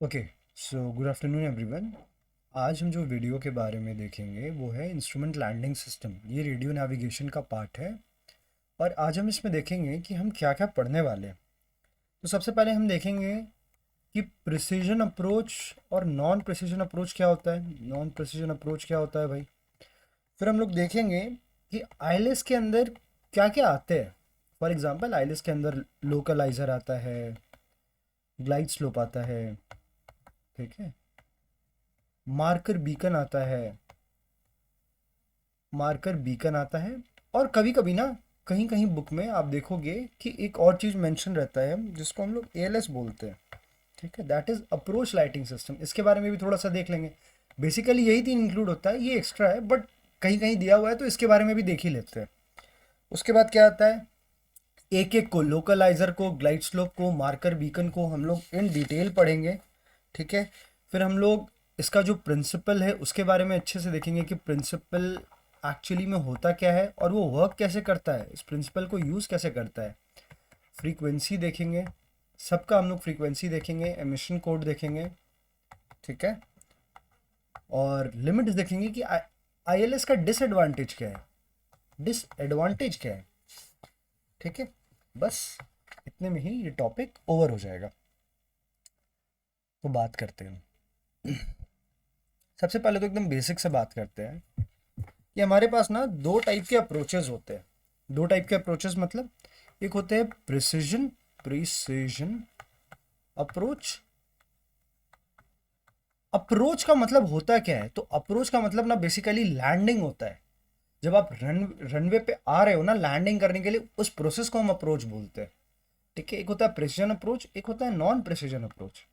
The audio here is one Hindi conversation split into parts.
Okay, so good afternoon everyone. आज हम जो वीडियो के बारे में देखेंगे वो है इंस्ट्रूमेंट लैंडिंग सिस्टम। ये रेडियो नेविगेशन का पार्ट है और आज हम इसमें देखेंगे कि हम क्या क्या पढ़ने वाले हैं। तो सबसे पहले हम देखेंगे कि प्रिसीजन अप्रोच और नॉन प्रिसीजन अप्रोच क्या होता है। नॉन प्रिसीजन अप्रोच क्या होता है भाई। फिर हम लोग देखेंगे कि आईएलएस के अंदर क्या क्या आते हैं। फॉर एग्जांपल आईएलएस के अंदर लोकलाइजर आता है, ग्लाइड स्लोप आता है, ठीक है, मार्कर बीकन आता है, मार्कर बीकन आता है। और कभी कभी ना कहीं कहीं बुक में आप देखोगे कि एक और चीज़ मेंशन रहता है जिसको हम लोग एएलएस बोलते हैं, ठीक है, that is approach lighting system. इसके बारे में भी थोड़ा सा देख लेंगे। बेसिकली यही तीन इंक्लूड होता है, ये एक्स्ट्रा है बट कहीं कहीं दिया हुआ है तो इसके बारे में भी देख ही लेते हैं। उसके बाद क्या आता है, एक एक को, लोकलाइजर को, ग्लाइड स्लोप को, मार्कर बीकन को हम लोग इन डिटेल पढ़ेंगे, ठीक है। फिर हम लोग इसका जो प्रिंसिपल है उसके बारे में अच्छे से देखेंगे कि प्रिंसिपल एक्चुअली में होता क्या है और वो वर्क कैसे करता है, इस प्रिंसिपल को यूज़ कैसे करता है। फ्रीक्वेंसी देखेंगे, सबका हम लोग फ्रीक्वेंसी देखेंगे, एमिशन कोड देखेंगे, ठीक है। और लिमिट्स देखेंगे कि आईएलएस का डिसएडवांटेज क्या है, डिसएडवांटेज क्या है, ठीक है। बस इतने में ही ये टॉपिक ओवर हो जाएगा। तो बात करते हैं। सबसे पहले तो एकदम बेसिक से बात करते हैं कि हमारे पास ना दो टाइप के अप्रोचेस होते हैं। दो टाइप के अप्रोचेस मतलब एक होते हैं प्रिसिजन, प्रिसिजन अप्रोच। अप्रोच का मतलब होता क्या है, तो अप्रोच का मतलब ना बेसिकली लैंडिंग होता है। जब आप रनवे पे आ रहे हो ना लैंडिंग करने के लिए, उस प्रोसेस को हम अप्रोच बोलते हैं, ठीक है। एक होता है प्रिसिजन अप्रोच, एक होता है non precision approach.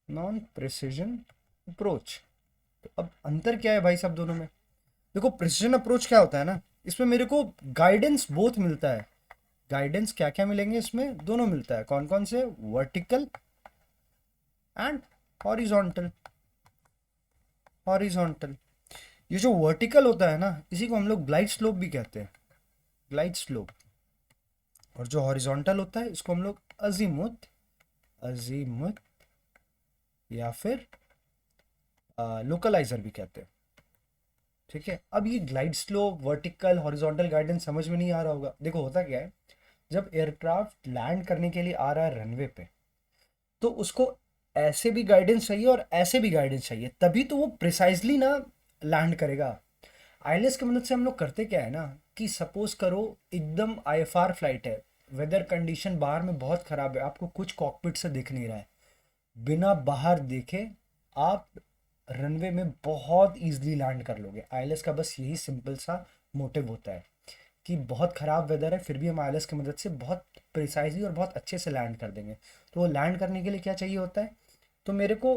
Non precision approach, तो अब अंतर क्या है भाई सब दोनों में। देखो प्रिसिजन अप्रोच क्या होता है ना, इसमें मेरे को गाइडेंस बोथ मिलता है। गाइडेंस क्या क्या मिलेंगे इसमें, दोनों मिलता है। कौन कौन से, वर्टिकल एंड हॉरिजॉन्टल। हॉरिजॉन्टल, ये जो वर्टिकल होता है ना इसी को हम लोग ग्लाइड स्लोप भी कहते हैं, ग्लाइड स्लोप। और जो हॉरिजॉन्टल होता है इसको हम लोग अजीमुथ, अजीमुथ या फिर लोकलाइजर भी कहते हैं, ठीक है। अब ये glide slope, vertical, horizontal guidance समझ में नहीं आ रहा होगा। देखो होता क्या है, जब एयरक्राफ्ट लैंड करने के लिए आ रहा है रनवे पे, तो उसको ऐसे भी गाइडेंस चाहिए और ऐसे भी गाइडेंस चाहिए, तभी तो वो प्रिसाइजली ना लैंड करेगा। आईएलएस की मदद से हम लोग करते क्या है ना कि सपोज करो एकदम आईएफआर फ्लाइट है, वेदर कंडीशन बाहर में बहुत ख़राब है, आपको कुछ कॉकपिट से दिख नहीं रहा है, बिना बाहर देखे आप रनवे में बहुत इजीली लैंड कर लोगे। आईएलएस का बस यही सिंपल सा मोटिव होता है कि बहुत ख़राब वेदर है फिर भी हम आईएलएस की मदद से बहुत प्रिसाइजली और बहुत अच्छे से लैंड कर देंगे। तो वो लैंड करने के लिए क्या चाहिए होता है, तो मेरे को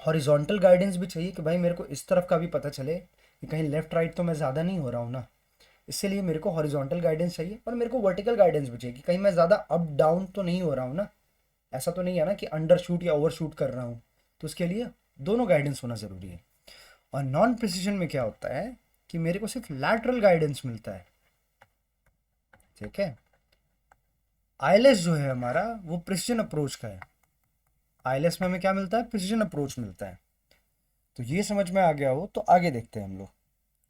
हॉरिजॉन्टल गाइडेंस भी चाहिए कि भाई मेरे को इस तरफ का भी पता चले कि कहीं लेफ्ट राइट तो मैं ज़्यादा नहीं हो रहा हूँ ना। इसलिए मेरे को हॉरिजॉन्टल गाइडेंस चाहिए और मेरे को वर्टिकल गाइडेंस भी चाहिए कि कहीं मैं ज़्यादा अप डाउन तो नहीं हो रहा हूँ ना। ऐसा तो नहीं है ना कि अंडर शूट या ओवर शूट कर रहा हूँ। तो उसके लिए दोनों गाइडेंस होना ज़रूरी है। और नॉन प्रिसिजन में क्या होता है कि मेरे को सिर्फ लैटरल गाइडेंस मिलता है, ठीक है। आईएलएस जो है हमारा वो प्रिसिजन अप्रोच का है। आईएलएस में हमें क्या मिलता है, प्रिसिजन अप्रोच मिलता है। तो ये समझ में आ गया हो तो आगे देखते हैं हम लोग।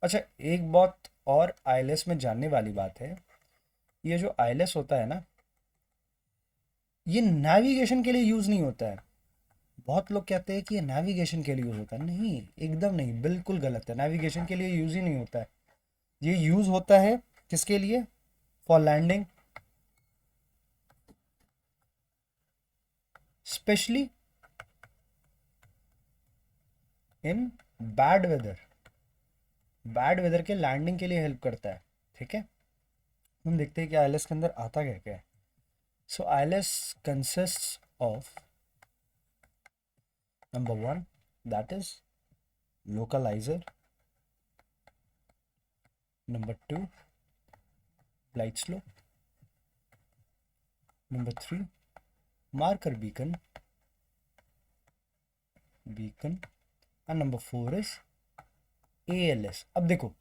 अच्छा, एक बात और आईएलएस में जानने वाली बात है, ये जो आईएलएस होता है ना ये नेविगेशन के लिए यूज़ नहीं होता है। बहुत लोग कहते हैं कि ये नेविगेशन के लिए यूज़ होता है, नहीं, एकदम नहीं, बिल्कुल गलत है। नेविगेशन के लिए यूज़ ही नहीं होता है। ये यूज़ होता है किसके लिए, for landing, specially in bad weather. Bad weather के लैंडिंग के लिए हेल्प करता है, ठीक है। हम देखते हैं कि आईएलएस के अंदर आता क्या क्या है। So ILS consist of number one, that is localizer, number two, light slope, number three, marker beacon, and number four is ALS। अब देखो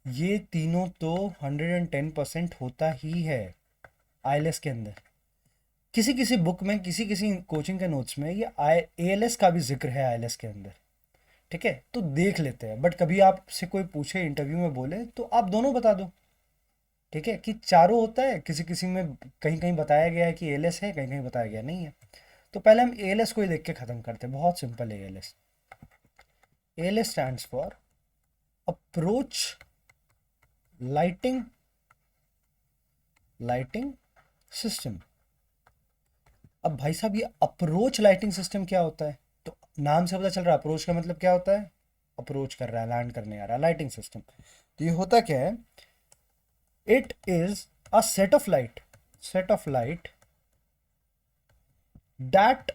ये तीनों तो 110% होता ही है आईएलएस के अंदर, किसी किसी बुक में, किसी किसी कोचिंग के नोट्स में ये आई एएलएस का भी जिक्र है आईएलएस के अंदर। ठीक है, तो देख लेते हैं, बट कभी आपसे कोई पूछे इंटरव्यू में बोले तो आप दोनों बता दो। ठीक है, कि चारों होता है, किसी किसी में कहीं कहीं बताया गया है कि एएलएस है, कहीं कहीं बताया गया नहीं है। तो पहले हम एएलएस को ही देख के ख़त्म करते हैं, बहुत सिंपल है ALS. ALS stands for approach lighting system. अब भाई साहब ये अप्रोच लाइटिंग सिस्टम क्या होता है? तो नाम से पता चल रहा है अप्रोच का मतलब क्या होता है, अप्रोच कर रहा है, लैंड करने आ रहा है, लाइटिंग सिस्टम। तो ये होता क्या है, it is a set of light that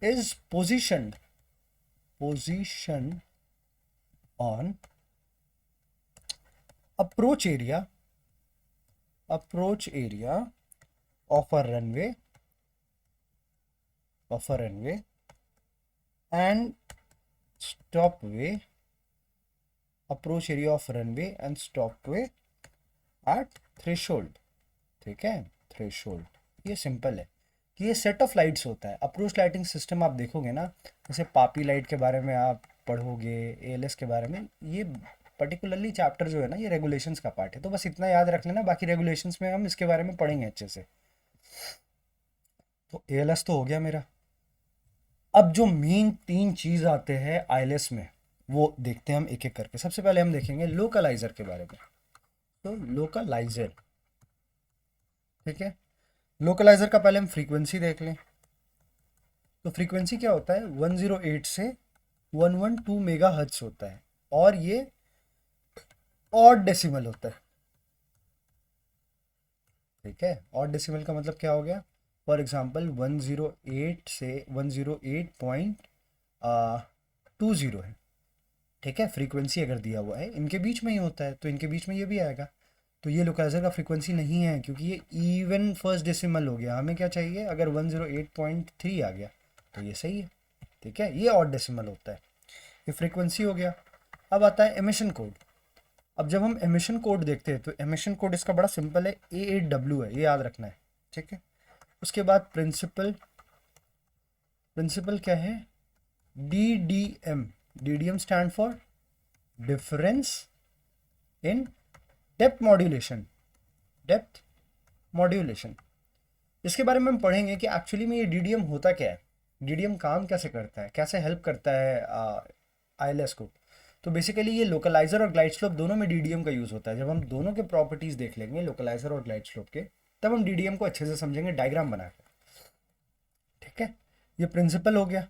is position on approach area of a runway and stopway, approach area of runway and stopway at threshold। ठीक है, थ्रेशोल्ड ये सिंपल है कि ये सेट ऑफ लाइट्स होता है। अप्रोच लाइटिंग सिस्टम आप देखोगे ना, जैसे पापी लाइट के बारे में आप पढ़ोगे, एएलएस के बारे में, ये पर्टिकुलरली चैप्टर जो है ना ये रेगुलेशंस का पार्ट है, तो बस इतना याद रख लेना, बाकी रेगुलेशंस में हम इसके बारे में पढ़ेंगे अच्छे से। तो एएलएस तो हो गया मेरा। अब जो मेन तीन चीज आते हैं आईएलएस में वो देखते हैं हम एक एक करके। सबसे पहले हम देखेंगे लोकलाइजर के बारे में। तो लोकलाइजर, ठीक है, लोकलाइजर का पहले हम फ्रीक्वेंसी देख लें। तो फ्रीक्वेंसी क्या होता है, 108 से 112 मेगा हर्ट्ज होता है, और ये ऑड डेसिमल होता है। ठीक है, ऑड डेसिमल का मतलब क्या हो गया, फॉर एग्जांपल 108 से 108.20 है। ठीक है, फ्रीक्वेंसी अगर दिया हुआ है इनके बीच में ही होता है, तो इनके बीच में ये भी आएगा। तो ये लोकलाइजर का फ्रीक्वेंसी नहीं है, क्योंकि ये इवन फर्स्ट डेसिमल हो गया। हमें क्या चाहिए, अगर 108.3 आ गया तो ये सही है। ठीक है, ये ऑड डेसिमल होता है, ये फ्रीक्वेंसी हो गया। अब आता है एमिशन कोड। अब जब हम एमिशन कोड देखते हैं तो एमिशन कोड इसका बड़ा सिंपल है, A8W है, ये याद रखना है। ठीक है, उसके बाद प्रिंसिपल क्या है, DDM। DDM stand for difference in depth modulation. इसके बारे में हम पढ़ेंगे कि एक्चुअली में ये DDM होता क्या है, DDM काम कैसे करता है, कैसे हेल्प करता है आईएलएस को। तो बेसिकली ये लोकलाइजर और ग्लाइड स्लोप दोनों में DDM का यूज़ होता है। जब हम दोनों के प्रॉपर्टीज़ देख लेंगे लोकलाइजर और ग्लाइड स्लोप के, तब हम DDM को अच्छे से समझेंगे डायग्राम बनाकर। ठीक है, ये प्रिंसिपल हो गया।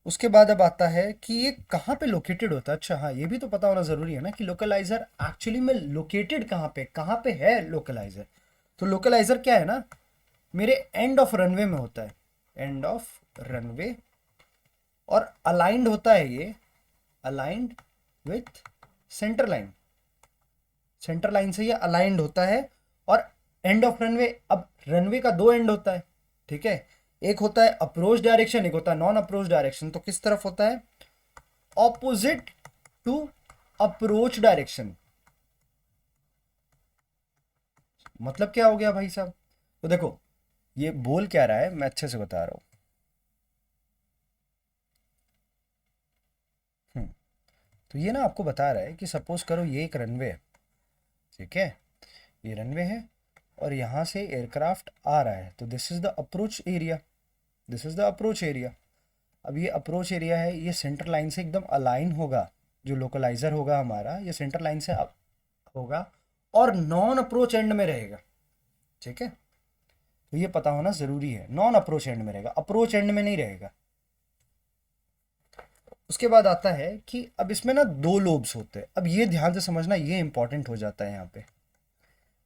उसके बाद अब आता है कि ये कहाँ पे लोकेटेड होता है। अच्छा हाँ, ये भी तो पता होना ज़रूरी है ना कि लोकलाइजर एक्चुअली में लोकेटेड कहाँ पे है लोकलाइजर। तो लोकलाइजर क्या है ना, मेरे एंड ऑफ रनवे में होता है, एंड ऑफ रनवे, और अलाइंड होता है ये, अलाइंड विथ सेंटर लाइन से ये अलाइंड होता है। और एंड ऑफ रनवे, अब रनवे का दो एंड होता है। ठीक है, एक होता है अप्रोच डायरेक्शन, एक होता है नॉन अप्रोच डायरेक्शन। तो किस तरफ होता है, ऑपोजिट टू अप्रोच डायरेक्शन। मतलब क्या हो गया भाई साहब, तो देखो ये बोल क्या रहा है, मैं अच्छे से बता रहा हूं। तो ये ना आपको बता रहा है कि सपोज करो ये एक रनवे है। ठीक है, ये रनवे है और यहाँ से एयरक्राफ्ट आ रहा है, तो this is the approach area. अब ये अप्रोच एरिया है, ये सेंटर लाइन से एकदम अलाइन होगा। जो लोकलाइजर होगा हमारा, ये सेंटर लाइन से होगा और नॉन अप्रोच एंड में रहेगा। ठीक है, तो ये पता होना ज़रूरी है, नॉन अप्रोच एंड में रहेगा, अप्रोच एंड में नहीं रहेगा। उसके बाद आता है कि अब इसमें ना दो लोब्स होते हैं। अब ये ध्यान से समझना, ये इंपॉर्टेंट हो जाता है यहाँ पे।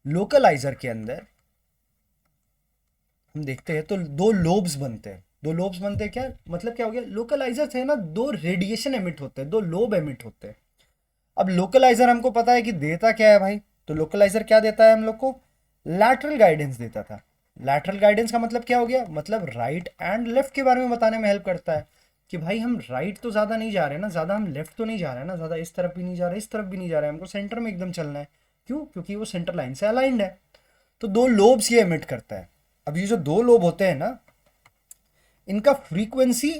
लोकलाइजर के अंदर हम देखते हैं तो दो लोब्स बनते हैं। क्या मतलब, क्या हो गया, लोकलाइजर से ना दो रेडिएशन एमिट होते हैं, दो लोब एमिट होते हैं। अब लोकलाइजर हमको पता है कि देता क्या है भाई, तो लोकलाइजर क्या देता है हम लोग को, लैटरल गाइडेंस देता था। लैटरल गाइडेंस का मतलब क्या हो गया, मतलब राइट एंड लेफ्ट के बारे में बताने में हेल्प करता है कि भाई हम राइट तो ज़्यादा नहीं जा रहे ना, ज़्यादा हम लेफ्ट तो नहीं जा रहे हैं ना, ज़्यादा इस तरफ भी नहीं जा रहे, इस तरफ भी नहीं जा रहे, हमको सेंटर में एकदम चलना है। क्यों, क्योंकि वो सेंटर लाइन से अलाइंड है। तो दो लोब्स ये एमिट करता है। अब ये जो दो लोब होते हैं ना, इनका फ्रीक्वेंसी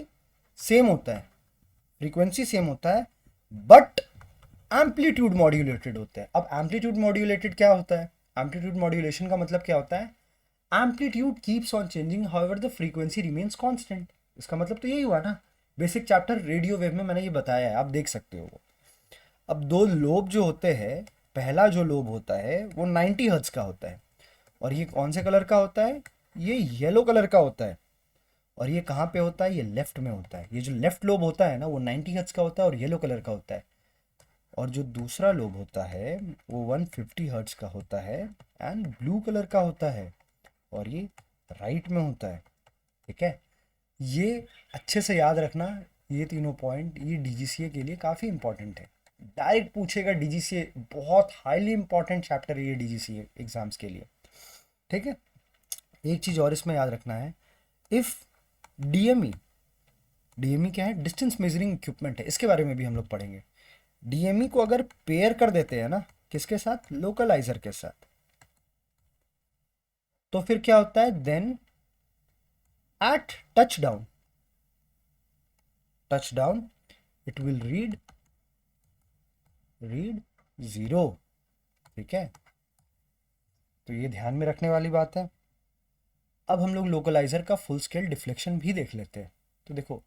सेम होता है, फ्रीक्वेंसी सेम होता है, बट एम्पलीट्यूड मॉड्यूलेटेड होता है। अब एम्पलीट्यूड मॉड्यूलेटेड क्या होता है? एम्पलीट्यूड मॉड्यूलेशन का मतलब क्या होता है? Amplitude keeps on changing however the frequency remains constant. इसका मतलब तो यही हुआ ना, बेसिक चैप्टर रेडियो वेव में मैंने ये बताया है, आप देख सकते हो। अब दो लोब जो होते हैं, पहला जो लोब होता है वो 90 हर्ट्ज का होता है, और ये कौन से कलर का होता है? ये येलो कलर का होता है। और ये कहाँ पे होता है? ये लेफ्ट में होता है। ये जो लेफ्ट लोब होता है ना, वो 90 हर्ट्ज का होता है और येलो कलर का होता है। और जो दूसरा लोब होता है वो 150 हर्ट्ज का होता है एंड ब्लू कलर का होता है, और ये राइट में होता है। ठीक है, ये अच्छे से याद रखना। ये तीनों पॉइंट ये डीजीसीए के लिए काफ़ी इंपॉर्टेंट है। डायरेक्ट पूछेगा डीजीसीए, बहुत हाईली इंपॉर्टेंट चैप्टर है ये डीजीसीए एग्जाम्स के लिए। ठीक है, एक चीज़ और इसमें याद रखना है, इफ़ डीएमई, डीएमई क्या है? डिस्टेंस मेजरिंग इक्विपमेंट है, इसके बारे में भी हम लोग पढ़ेंगे। डीएमई को अगर पेयर कर देते हैं ना, किसके साथ? लोकलाइजर के साथ, तो फिर क्या होता है? Then at touchdown, touchdown it will read zero. ठीक है, तो ये ध्यान में रखने वाली बात है। अब हम लोग लोकलाइजर का फुल स्केल डिफ्लेक्शन भी देख लेते हैं। तो देखो,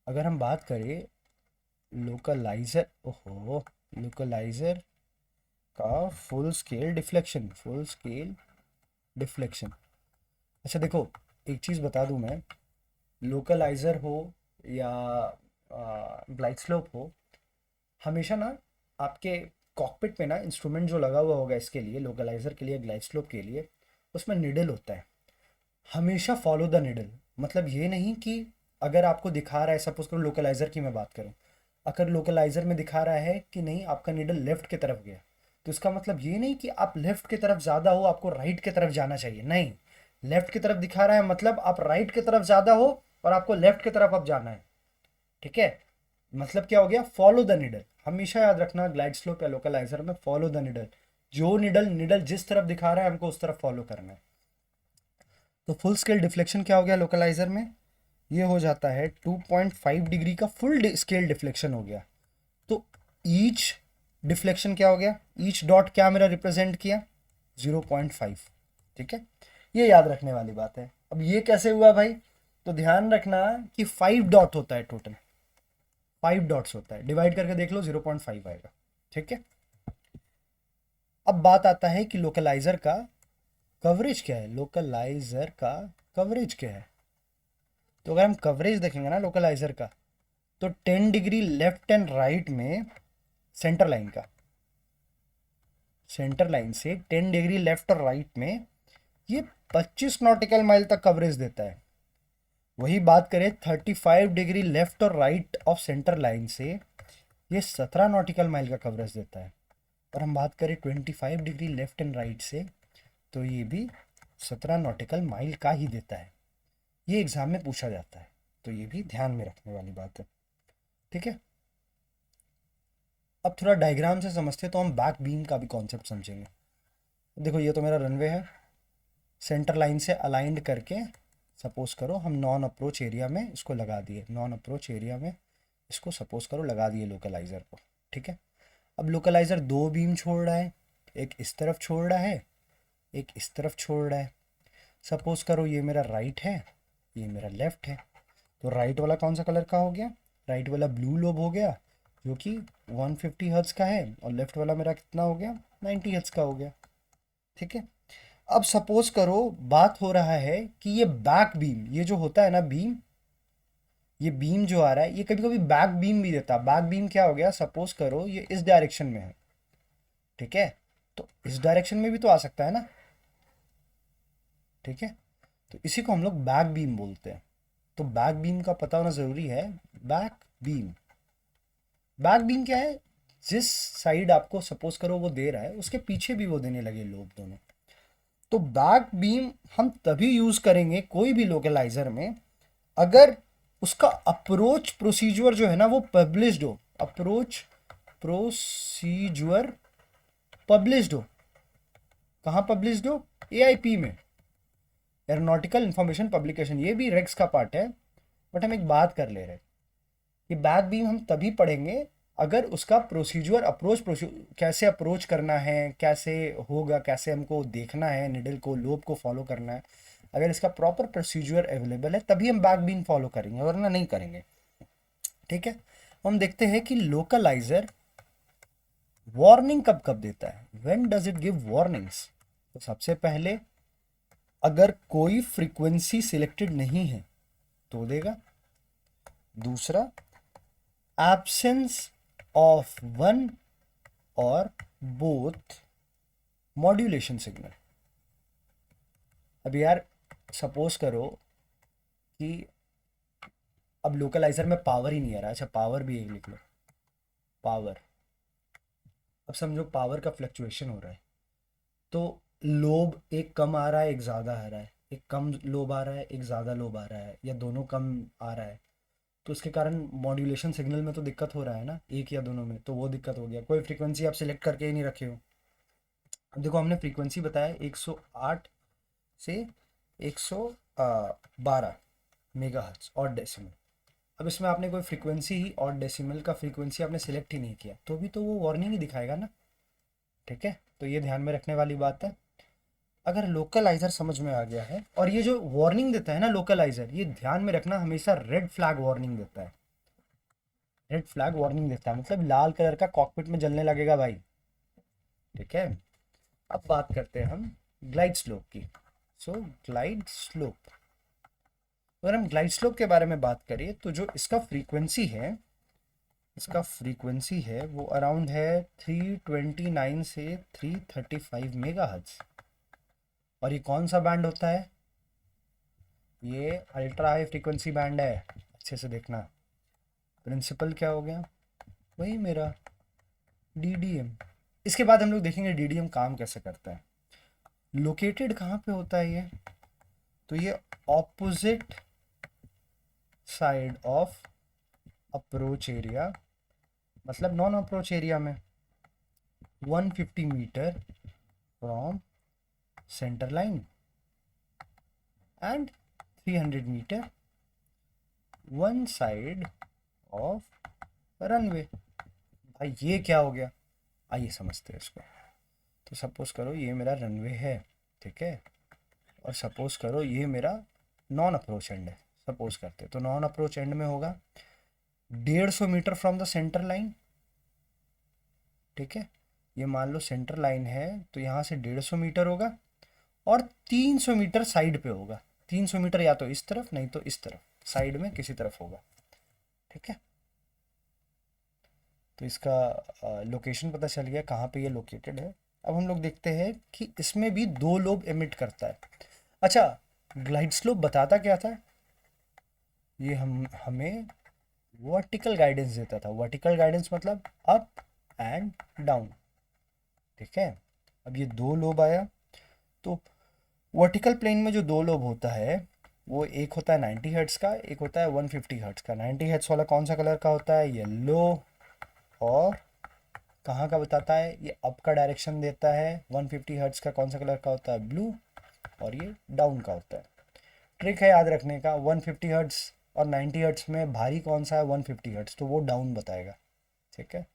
अगर हम बात करें लोकलाइजर, ओहो, लोकलाइजर का full scale deflection, full scale deflection. अच्छा देखो, एक चीज़ बता दूं मैं, लोकलाइजर हो या ग्लाइड स्लोप हो, हमेशा ना आपके कॉकपिट में ना इंस्ट्रूमेंट जो लगा हुआ होगा इसके लिए, लोकलाइजर के लिए, ग्लाइड स्लोप के लिए, उसमें निडल होता है। हमेशा फॉलो द निडल। मतलब ये नहीं कि अगर आपको दिखा रहा है, सपोज करो लोकलाइजर की मैं बात करूं, अगर लोकलाइजर में दिखा रहा है कि नहीं आपका निडल लेफ्ट की तरफ गया, तो इसका मतलब ये नहीं कि आप लेफ्ट की तरफ ज़्यादा हो, आपको राइट की तरफ जाना चाहिए। नहीं, लेफ्ट की तरफ दिखा रहा है मतलब आप राइट की तरफ ज़्यादा हो और आपको लेफ्ट की तरफ अब जाना है। ठीक है, मतलब क्या हो गया? Follow the needle. हमेशा याद रखना, ग्लाइड स्लोप या लोकलाइजर में फॉलो द निडल। जो निडल निडल जिस तरफ दिखा रहा है हमको उस तरफ फॉलो करना है। तो फुल स्केल डिफ्लेक्शन क्या हो गया लोकलाइजर में? ये हो जाता है 2.5 डिग्री का फुल स्केल डिफ्लेक्शन हो गया। तो ईच डिफ्लेक्शन क्या हो गया? ईच डॉट क्या मेरा रिप्रेजेंट किया? 0.5। ठीक है, ये याद रखने वाली बात है। अब ये कैसे हुआ भाई? तो ध्यान रखना कि 5 डॉट होता है, टोटल 5 डॉट्स होता है, डिवाइड करके देख लो 0.5 आएगा। ठीक है, अब बात आता है कि लोकलाइजर का कवरेज क्या है? लोकलाइजर का कवरेज क्या है? तो अगर हम कवरेज देखेंगे ना लोकलाइजर का, तो 10 डिग्री लेफ्ट एंड राइट में सेंटर लाइन का, सेंटर लाइन से 10 डिग्री लेफ्ट और राइट में ये 25 नॉटिकल माइल तक कवरेज देता है। वही बात करें 35 डिग्री लेफ्ट और राइट ऑफ सेंटर लाइन से, ये 17 नॉटिकल माइल का कवरेज देता है। और हम बात करें 25 डिग्री लेफ्ट एंड राइट से, तो ये भी 17 नॉटिकल माइल का ही देता है। ये एग्जाम में पूछा जाता है, तो ये भी ध्यान में रखने वाली बात है। ठीक है, अब थोड़ा डायग्राम से समझते तो हम बैक बीम का भी कॉन्सेप्ट समझेंगे। देखो, ये तो मेरा रनवे है, सेंटर लाइन से अलाइंड करके सपोज करो हम नॉन अप्रोच एरिया में इसको लगा दिए, नॉन अप्रोच एरिया में इसको सपोज करो लगा दिए लोकलाइजर को। ठीक है, अब लोकलाइजर दो बीम छोड़ रहा है, एक इस तरफ छोड़ रहा है, एक इस तरफ छोड़ रहा है। सपोज करो ये मेरा राइट है, ये मेरा लेफ्ट है, तो राइट वाला कौन सा कलर का हो गया? राइट वाला ब्लू लोब हो गया, जो कि 150 हर्ट्ज का है, और लेफ्ट वाला मेरा कितना हो गया? 90 हर्ट्ज का हो गया। ठीक है, अब सपोज करो बात हो रहा है कि ये बैक बीम, ये जो होता है ना बीम, ये बीम जो आ रहा है ये कभी कभी बैक बीम भी देता है। बैक बीम क्या हो गया? सपोज करो ये इस डायरेक्शन में है, ठीक है, तो इस डायरेक्शन में भी तो आ सकता है ना। ठीक है, तो इसी को हम लोग बैक बीम बोलते हैं। तो बैक बीम का पता होना जरूरी है। बैक बीम, बैक बीम क्या है? जिस साइड आपको सपोज करो वो दे रहा है, उसके पीछे भी वो देने लगे लोग दोनों। तो बैक बीम हम तभी यूज करेंगे कोई भी लोकलाइजर में अगर उसका अप्रोच प्रोसीजर जो है ना वो पब्लिश्ड हो। अप्रोच प्रोसीजर पब्लिश्ड हो। कहाँ पब्लिश्ड हो? एआईपी में। एरोनॉटिकल इंफॉर्मेशन पब्लिकेशन, ये भी रेग्स का पार्ट है, बट हम एक बात कर ले रहे हैं कि बैक बीम हम तभी पढ़ेंगे अगर उसका प्रोसीजर कैसे अप्रोच करना है, कैसे होगा, कैसे हमको देखना है निडल को, लोब को फॉलो करना है, अगर इसका प्रॉपर प्रोसीजर अवेलेबल है तभी हम बैक बीम फॉलो करेंगे, वरना नहीं करेंगे। ठीक है, हम देखते हैं कि लोकलाइजर वार्निंग कब कब देता है, when does it give warnings. तो सबसे पहले अगर कोई फ्रीक्वेंसी सिलेक्टेड नहीं है तो देगा। दूसरा, एब्सेंस ऑफ वन और बोथ मॉड्यूलेशन सिग्नल। अब यार सपोज करो कि अब लोकलाइजर में पावर ही नहीं आ रहा, अच्छा पावर भी एक लिख लो, पावर। अब समझो पावर का फ्लक्चुएशन हो रहा है, तो लोब एक कम आ रहा है एक ज़्यादा आ रहा है, एक कम लोब आ रहा है एक ज़्यादा लोब आ रहा है, या दोनों कम आ रहा है, तो उसके कारण मॉड्यूलेशन सिग्नल में तो दिक्कत हो रहा है ना, एक या दोनों में, तो वो दिक्कत हो गया। कोई फ्रीक्वेंसी आप सिलेक्ट करके ही नहीं रखे हो। अब देखो हमने फ्रीक्वेंसी बताया 108 से 112 मेगाहर्ट्ज और डेसिमल। अब इसमें आपने कोई फ्रीक्वेंसी ही और डेसिमल का फ्रीक्वेंसी आपने सिलेक्ट ही नहीं किया, तो भी तो वो वार्निंग ही दिखाएगा ना। ठीक है, तो ये ध्यान में रखने वाली बात है। अगर लोकलाइजर समझ में आ गया है, और ये जो वार्निंग देता है ना लोकलाइजर, ये ध्यान में रखना हमेशा रेड फ्लैग वार्निंग देता है। रेड फ्लैग वार्निंग देता है मतलब लाल कलर का कॉकपिट में जलने लगेगा भाई। ठीक है, अब बात करते हैं हम ग्लाइड स्लोप की। सो ग्लाइड स्लोप, अगर हम ग्लाइड स्लोप के बारे में बात करें तो जो इसका फ्रीक्वेंसी है, वो अराउंड है 329 से 335 मेगाहर्ट्ज। और ये कौन सा बैंड होता है, ये अल्ट्रा हाई फ्रीक्वेंसी बैंड है, अच्छे से देखना। प्रिंसिपल क्या हो गया, वही मेरा डीडीएम। इसके बाद हम लोग देखेंगे डीडीएम काम कैसे करता है। लोकेटेड कहाँ पे होता है ये, तो ये opposite side of approach area, मतलब नॉन अप्रोच एरिया में 150 metre from centre line and 300 metre one side of runway. भाई ये क्या हो गया, आइए समझते हैं इसको। तो सपोज करो ये मेरा रनवे है, ठीक है, और सपोज करो ये मेरा नॉन अप्रोच एंड है, सपोज करते हैं। तो नॉन अप्रोच एंड में होगा 150 metre from the centre line. ठीक है, ये मान लो सेंटर लाइन है, तो यहाँ से 150 मीटर होगा और 300 मीटर साइड पे होगा। 300 मीटर या तो इस तरफ नहीं तो इस तरफ, साइड में किसी तरफ होगा। ठीक है, तो इसका लोकेशन पता चल गया कहाँ पे ये लोकेटेड है। अब हम लोग देखते हैं कि इसमें भी दो लोब एमिट करता है। अच्छा, ग्लाइड स्लोप बताता क्या था, ये हमें वर्टिकल गाइडेंस देता था। वर्टिकल गाइडेंस मतलब अप एंड डाउन। ठीक है, अब ये दो लोब आया, तो वर्टिकल प्लेन में जो दो लोब होता है वो एक होता है 90 हर्ट्स का, एक होता है 150 हर्ट्स का। 90 हर्ट्स वाला कौन सा कलर का होता है, येलो, और कहाँ का बताता है, ये अप का डायरेक्शन देता है। 150 हर्ट्स का कौन सा कलर का होता है, ब्लू, और ये डाउन का होता है। ट्रिक है याद रखने का, 150 हर्ट्स और 90 हर्ट्स में भारी कौन सा है, 150 हर्ट्स, तो वो डाउन बताएगा। ठीक है,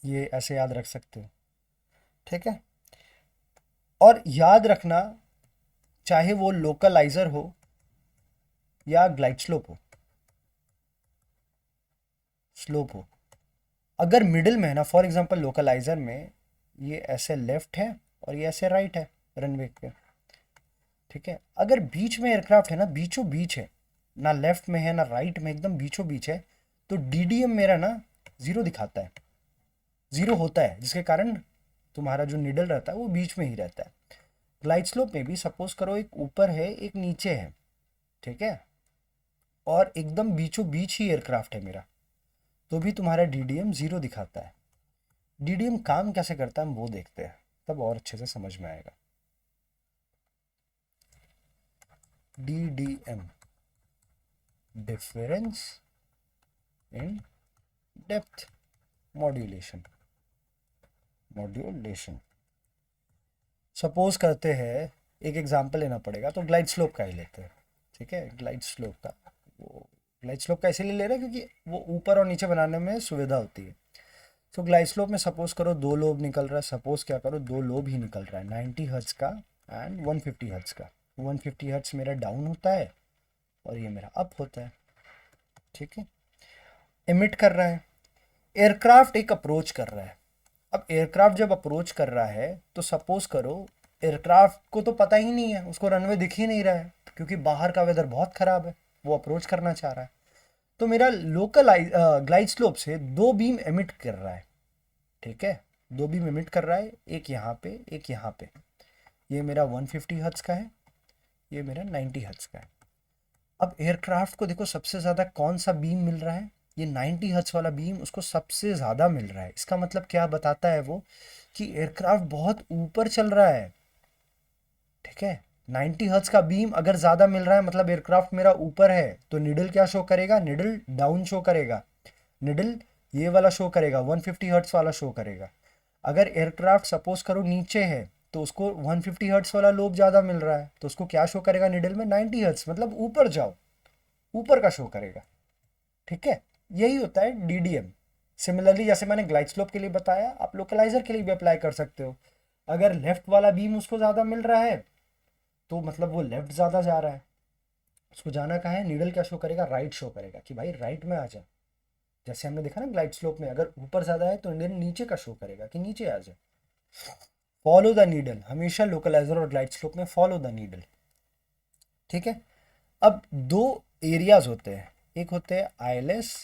ये ऐसे याद रख सकते हो। ठीक है, और याद रखना चाहे वो लोकलाइजर हो या ग्लाइड स्लोप हो, अगर मिडिल में है ना, फॉर एग्जांपल लोकलाइजर में ये ऐसे लेफ्ट है और ये ऐसे राइट है रनवे पे। ठीक है, अगर बीच में एयरक्राफ्ट है ना, बीचों बीच है ना, लेफ्ट में है ना राइट में, एकदम बीचों बीच है, तो डीडीएम मेरा ना जीरो दिखाता है, जीरो होता है, जिसके कारण तुम्हारा जो निडल रहता है वो बीच में ही रहता है। ग्लाइड स्लोप में भी सपोज करो एक ऊपर है एक नीचे है, ठीक है, और एकदम बीचों बीच ही एयरक्राफ्ट है मेरा, तो भी तुम्हारा डीडीएम जीरो दिखाता है। डीडीएम काम कैसे करता है हम वो देखते हैं, तब और अच्छे से समझ में आएगा। DDM, difference in depth modulation. Suppose करते हैं एक एग्जांपल लेना पड़ेगा, तो ग्लाइड स्लोप का ही लेते हैं। ठीक है, ग्लाइड स्लोप का, वो ग्लाइड स्लोप का इसीलिए ले रहे हैं क्योंकि वो ऊपर और नीचे बनाने में सुविधा होती है। तो ग्लाइड स्लोप में सपोज करो दो लोब निकल रहा है, सपोज क्या करो दो लोब ही निकल रहा है, 90 हर्ट्ज का एंड 150 हर्ट्ज का। 150 हर्ट्ज मेरा डाउन होता है और ये मेरा अप होता है। ठीक है, एमिट कर रहा है, एयरक्राफ्ट एक अप्रोच कर रहा है। अब एयरक्राफ्ट जब अप्रोच कर रहा है तो सपोज करो एयरक्राफ्ट को तो पता ही नहीं है, उसको रनवे दिख ही नहीं रहा है क्योंकि बाहर का वेदर बहुत ख़राब है, वो अप्रोच करना चाह रहा है। तो मेरा लोकल ग्लाइड स्लोप से दो बीम एमिट कर रहा है। ठीक है, दो बीम एमिट कर रहा है, एक यहाँ पे एक यहाँ पे। ये मेरा 150 हर्ट्ज का है, ये मेरा 90 हर्ट्ज का है। अब एयरक्राफ्ट को देखो सबसे ज़्यादा कौन सा बीम मिल रहा है, ये 90 हर्ट्ज वाला बीम उसको सबसे ज़्यादा मिल रहा है। इसका मतलब क्या बताता है वो, कि एयरक्राफ्ट बहुत ऊपर चल रहा है। ठीक है, 90 हर्ट्ज का बीम अगर ज़्यादा मिल रहा है मतलब एयरक्राफ्ट मेरा ऊपर है, तो निडल क्या शो करेगा, निडल डाउन शो करेगा, निडल ये वाला शो करेगा, 150 हर्ट्ज वाला शो करेगा। अगर एयरक्राफ्ट सपोज करो नीचे है तो उसको 150 हर्ट्ज वाला लोब ज़्यादा मिल रहा है, तो उसको क्या शो करेगा निडल में, 90 हर्ट्ज, मतलब ऊपर जाओ, ऊपर का शो करेगा। ठीक है, यही होता है डीडीएम। सिमिलरली जैसे मैंने ग्लाइड स्लोप के लिए बताया, आप लोकलाइजर के लिए भी अप्लाई कर सकते हो। अगर लेफ्ट वाला बीम उसको ज़्यादा मिल रहा है तो मतलब वो लेफ्ट ज़्यादा जा रहा है, उसको जाना कहाँ है, नीडल क्या शो करेगा, राइट शो करेगा कि भाई राइट में आ जा। जैसे हमने देखा ना ग्लाइड स्लोप में, अगर ऊपर ज़्यादा है तो नीडल नीचे का शो करेगा कि नीचे आ जा। फॉलो द नीडल, हमेशा लोकलाइजर और ग्लाइड स्लोप में फॉलो द नीडल। ठीक है, अब दो एरियाज होते हैं, एक होते हैं आईएलएस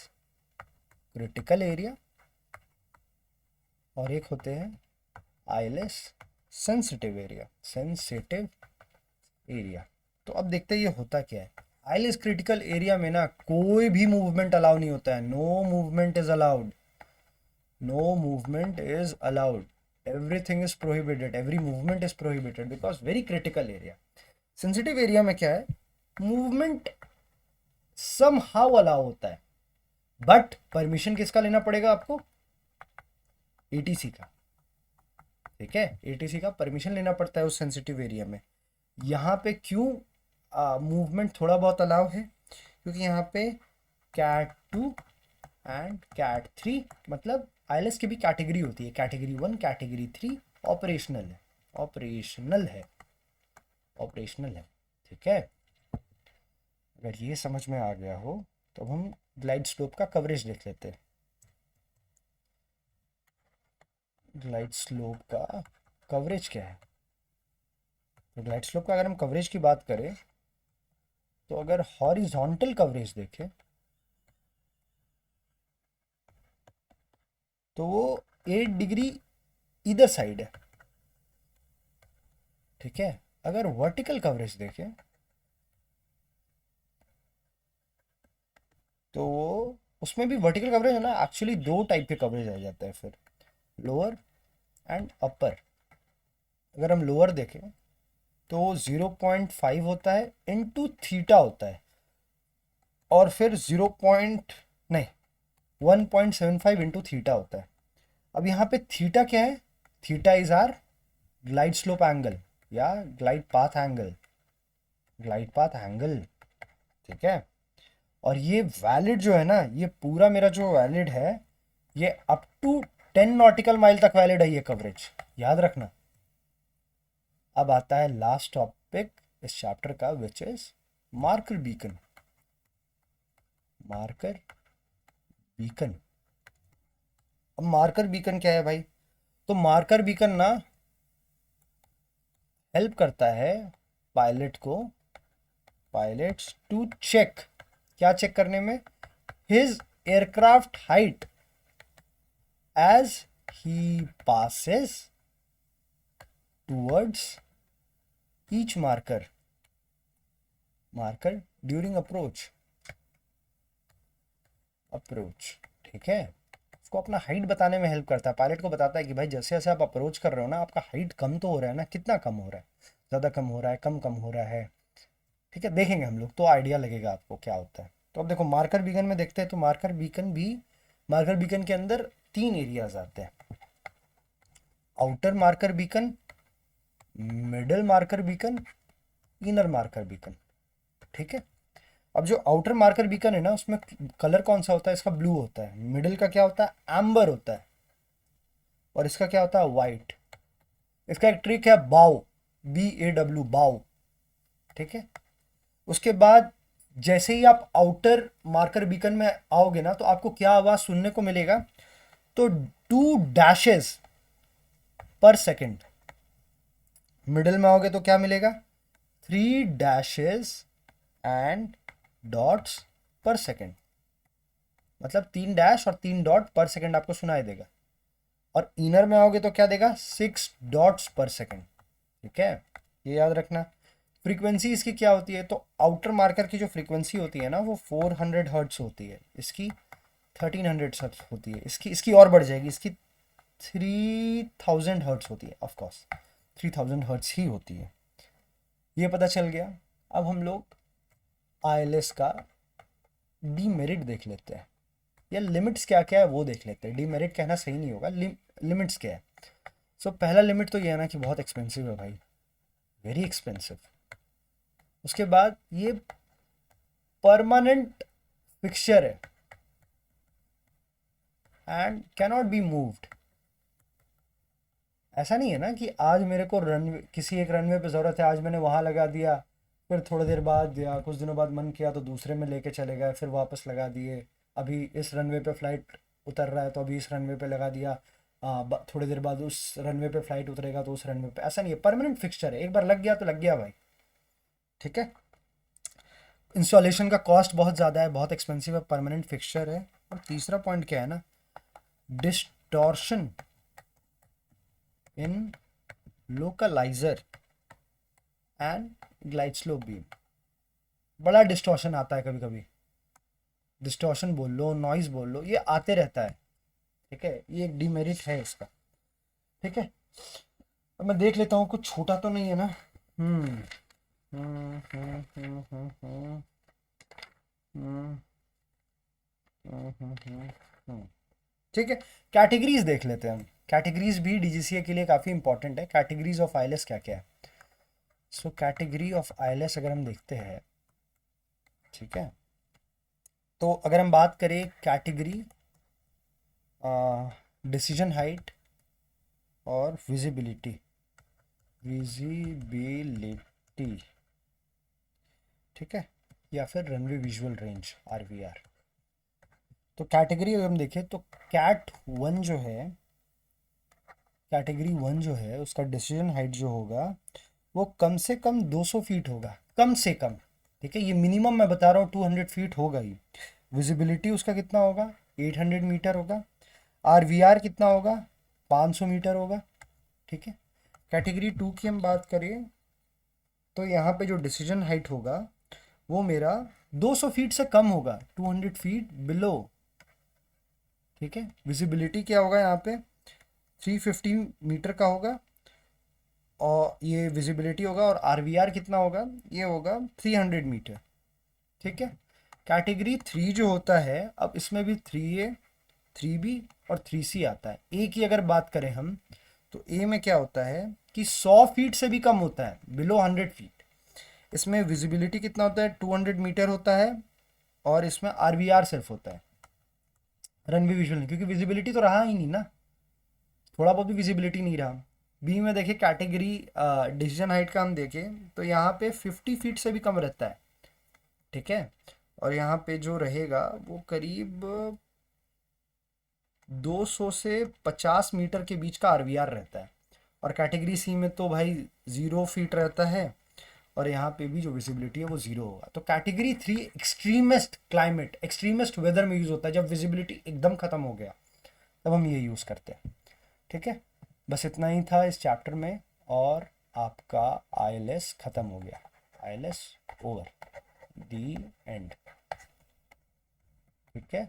क्रिटिकल एरिया और एक होते हैं ILS sensitive area, sensitive area. तो अब देखते हैं ये होता क्या है। आईएलएस क्रिटिकल एरिया में ना कोई भी मूवमेंट अलाउ नहीं होता है, no movement is allowed, no movement is allowed, everything is prohibited, every movement is prohibited because very critical area. Sensitive area में क्या है, मूवमेंट सम हाउ अलाउ होता है, बट परमिशन किसका लेना पड़ेगा आपको, एटीसी का। ठीक है, एटीसी का परमिशन लेना पड़ता है उस सेंसिटिव एरिया में। यहाँ पे क्यों मूवमेंट थोड़ा बहुत अलाउ है, क्योंकि यहाँ पे कैट 2 एंड कैट 3, मतलब आईएलएस की भी कैटेगरी होती है, कैटेगरी 1 कैटेगरी 3 ऑपरेशनल है, ऑपरेशनल है, ऑपरेशनल है। ठीक है, अगर ये समझ में आ गया हो तो हम ग्लाइड स्लोप का कवरेज देख लेते हैं। ग्लाइड स्लोप का कवरेज क्या है, तो ग्लाइड स्लोप का अगर हम कवरेज की बात करें तो अगर हॉरिजॉन्टल कवरेज देखें तो वो 8 डिग्री इधर साइड है। ठीक है, अगर वर्टिकल कवरेज देखें तो वो उसमें भी वर्टिकल कवरेज है ना, एक्चुअली दो टाइप के कवरेज आ जाता है फिर, लोअर एंड अपर। अगर हम लोअर देखें तो 0.5 होता है इनटू थीटा होता है, और फिर 0 पॉइंट नहीं 1.75 इंटू थीटा होता है। अब यहाँ पे थीटा क्या है, theta is our glide slope angle या glide path angle, glide path angle. ठीक है, और ये वैलिड जो है ना, ये पूरा मेरा जो वैलिड है ये अप टू 10 नॉटिकल माइल तक वैलिड है ये कवरेज, याद रखना। अब आता है लास्ट टॉपिक इस चैप्टर का, which is marker beacon. Marker beacon, अब मार्कर बीकन क्या है भाई, तो मार्कर बीकन ना हेल्प करता है पायलट को, पायलट्स टू चेक, क्या चेक करने में, his aircraft height as he passes towards each marker during approach। ठीक है, उसको अपना हाइट बताने में हेल्प करता है, पायलट को बताता है कि भाई जैसे जैसे आप अप्रोच कर रहे हो ना, आपका हाइट कम तो हो रहा है ना, कितना कम हो रहा है, ज़्यादा कम हो रहा है, कम हो रहा है। ठीक है, देखेंगे हम लोग तो आइडिया लगेगा आपको क्या होता है। तो अब देखो मार्कर बीकन में देखते हैं, तो मार्कर बीकन के अंदर तीन एरियाज आते हैं, outer marker beacon, middle marker beacon, inner marker beacon. ठीक है, अब जो आउटर मार्कर बीकन है ना, उसमें कलर कौन सा होता है? इसका ब्लू होता है। मिडिल का क्या होता है? एम्बर होता है। और इसका क्या होता है? वाइट। इसका एक ट्रिक है, बाउ, BAW, बाउ। ठीक है, उसके बाद जैसे ही आप आउटर मार्कर बीकन में आओगे ना, तो आपको क्या आवाज सुनने को मिलेगा? तो 2 डैशेस पर सेकेंड। मिडिल में आओगे तो क्या मिलेगा? 3 डैशेस एंड डॉट्स पर सेकेंड। मतलब 3 डैश और 3 डॉट पर सेकेंड आपको सुनाई देगा। और इनर में आओगे तो क्या देगा? 6 डॉट्स पर सेकेंड। ठीक है, ये याद रखना। फ्रीक्वेंसी इसकी क्या होती है? तो आउटर मार्कर की जो फ्रीक्वेंसी होती है ना, वो 400 हर्ट्स होती है। इसकी 1300 हर्ट्स होती है। इसकी और बढ़ जाएगी, इसकी 3000 हर्ट्स होती है। ऑफकोर्स 3000 हर्ट्स ही होती है। ये पता चल गया। अब हम लोग ILS का डीमेरिट देख लेते हैं, या लिमिट्स क्या क्या है वो देख लेते हैं। डीमेरिट कहना सही नहीं होगा, लिमिट्स क्या है। सो पहला लिमिट तो ये है ना कि बहुत एक्सपेंसिव है भाई, वेरी एक्सपेंसिव। उसके बाद ये परमानेंट फिक्सचर है एंड कैनॉट बी मूव्ड। ऐसा नहीं है ना कि आज मेरे को रनवे, किसी एक रनवे पे ज़रूरत है, आज मैंने वहाँ लगा दिया, फिर थोड़ी देर बाद या कुछ दिनों बाद मन किया तो दूसरे में लेके चले गए, फिर वापस लगा दिए। अभी इस रनवे पे फ्लाइट उतर रहा है तो अभी इस रनवे पे लगा दिया, थोड़ी देर बाद उस रनवे पे फ्लाइट उतरेगा तो उस रनवे पे। ऐसा नहीं है, परमानेंट फिक्सचर है, एक बार लग गया तो लग गया भाई। ठीक है, इंस्टॉलेशन का कॉस्ट बहुत ज़्यादा है, बहुत एक्सपेंसिव है, परमानेंट फिक्सचर है। और तीसरा पॉइंट क्या है ना, distortion in localizer and glide slope beam. बड़ा डिस्टॉर्शन आता है कभी कभी, डिस्टॉर्शन बोल लो, नॉइज बोल लो, ये आते रहता है। ठीक है, ये एक डिमेरिट है इसका। ठीक है, अब मैं देख लेता हूँ कुछ छोटा तो नहीं है ना। हम्म हम्म हम्म हम्म हम्म हम्म हम्म हम्म। ठीक है, कैटेगरीज देख लेते हैं हम। कैटेगरीज भी DGCA के लिए काफ़ी इंपॉर्टेंट है। कैटेगरीज ऑफ ILS क्या क्या है? सो कैटेगरी ऑफ ILS अगर हम देखते हैं, ठीक है, तो अगर हम बात करें कैटेगरी, डिसीजन हाइट और विजिबिलिटी, विजिबिलिटी, ठीक है, या फिर रनवे विजुअल रेंज, RVR। तो कैटेगरी अगर हम देखें तो कैट 1 जो है, कैटेगरी 1 जो है, उसका डिसीजन हाइट जो होगा वो कम से कम 200 फीट होगा, कम से कम। ठीक है, ये मिनिमम मैं बता रहा हूँ 200 फीट होगा ही। विजिबिलिटी उसका कितना होगा? 800 मीटर होगा। RVR कितना होगा? 500 मीटर होगा। ठीक है, कैटेगरी 2 की हम बात करें तो यहाँ पे जो डिसीजन हाइट होगा वो मेरा 200 फीट से कम होगा, 200 फीट बिलो। ठीक है, विजिबिलिटी क्या होगा यहाँ पे? 350 मीटर का होगा, और ये विजिबिलिटी होगा। और RVR कितना होगा? ये होगा 300 मीटर। ठीक है, कैटेगरी 3 जो होता है, अब इसमें भी 3A, 3B और 3C आता है। ए की अगर बात करें हम, तो ए में क्या होता है कि 100 फीट से भी कम होता है, बिलो 100 फीट। इसमें विजिबिलिटी कितना होता है? 200 मीटर होता है। और इसमें RVR सिर्फ होता है, रनवे विजुअल नहीं, क्योंकि विजिबिलिटी तो रहा ही नहीं ना, थोड़ा बहुत भी विजिबिलिटी नहीं रहा। बी में देखिए कैटेगरी डिसीजन हाइट का हम देखें तो यहाँ पे 50 फीट से भी कम रहता है। ठीक है, और यहाँ पे जो रहेगा वो करीब 200 से 50 मीटर के बीच का RVR रहता है। और कैटेगरी C में तो भाई 0 फीट रहता है, और यहाँ पे भी जो विजिबिलिटी है वो 0 होगा। तो category 3 extremist climate, extremist weather में यूज़ होता है, जब विजिबिलिटी एकदम ख़त्म हो गया तब हम ये यूज़ करते हैं। ठीक है, बस इतना ही था इस चैप्टर में, और आपका ILS ख़त्म हो गया। ILS over, the and. ठीक है।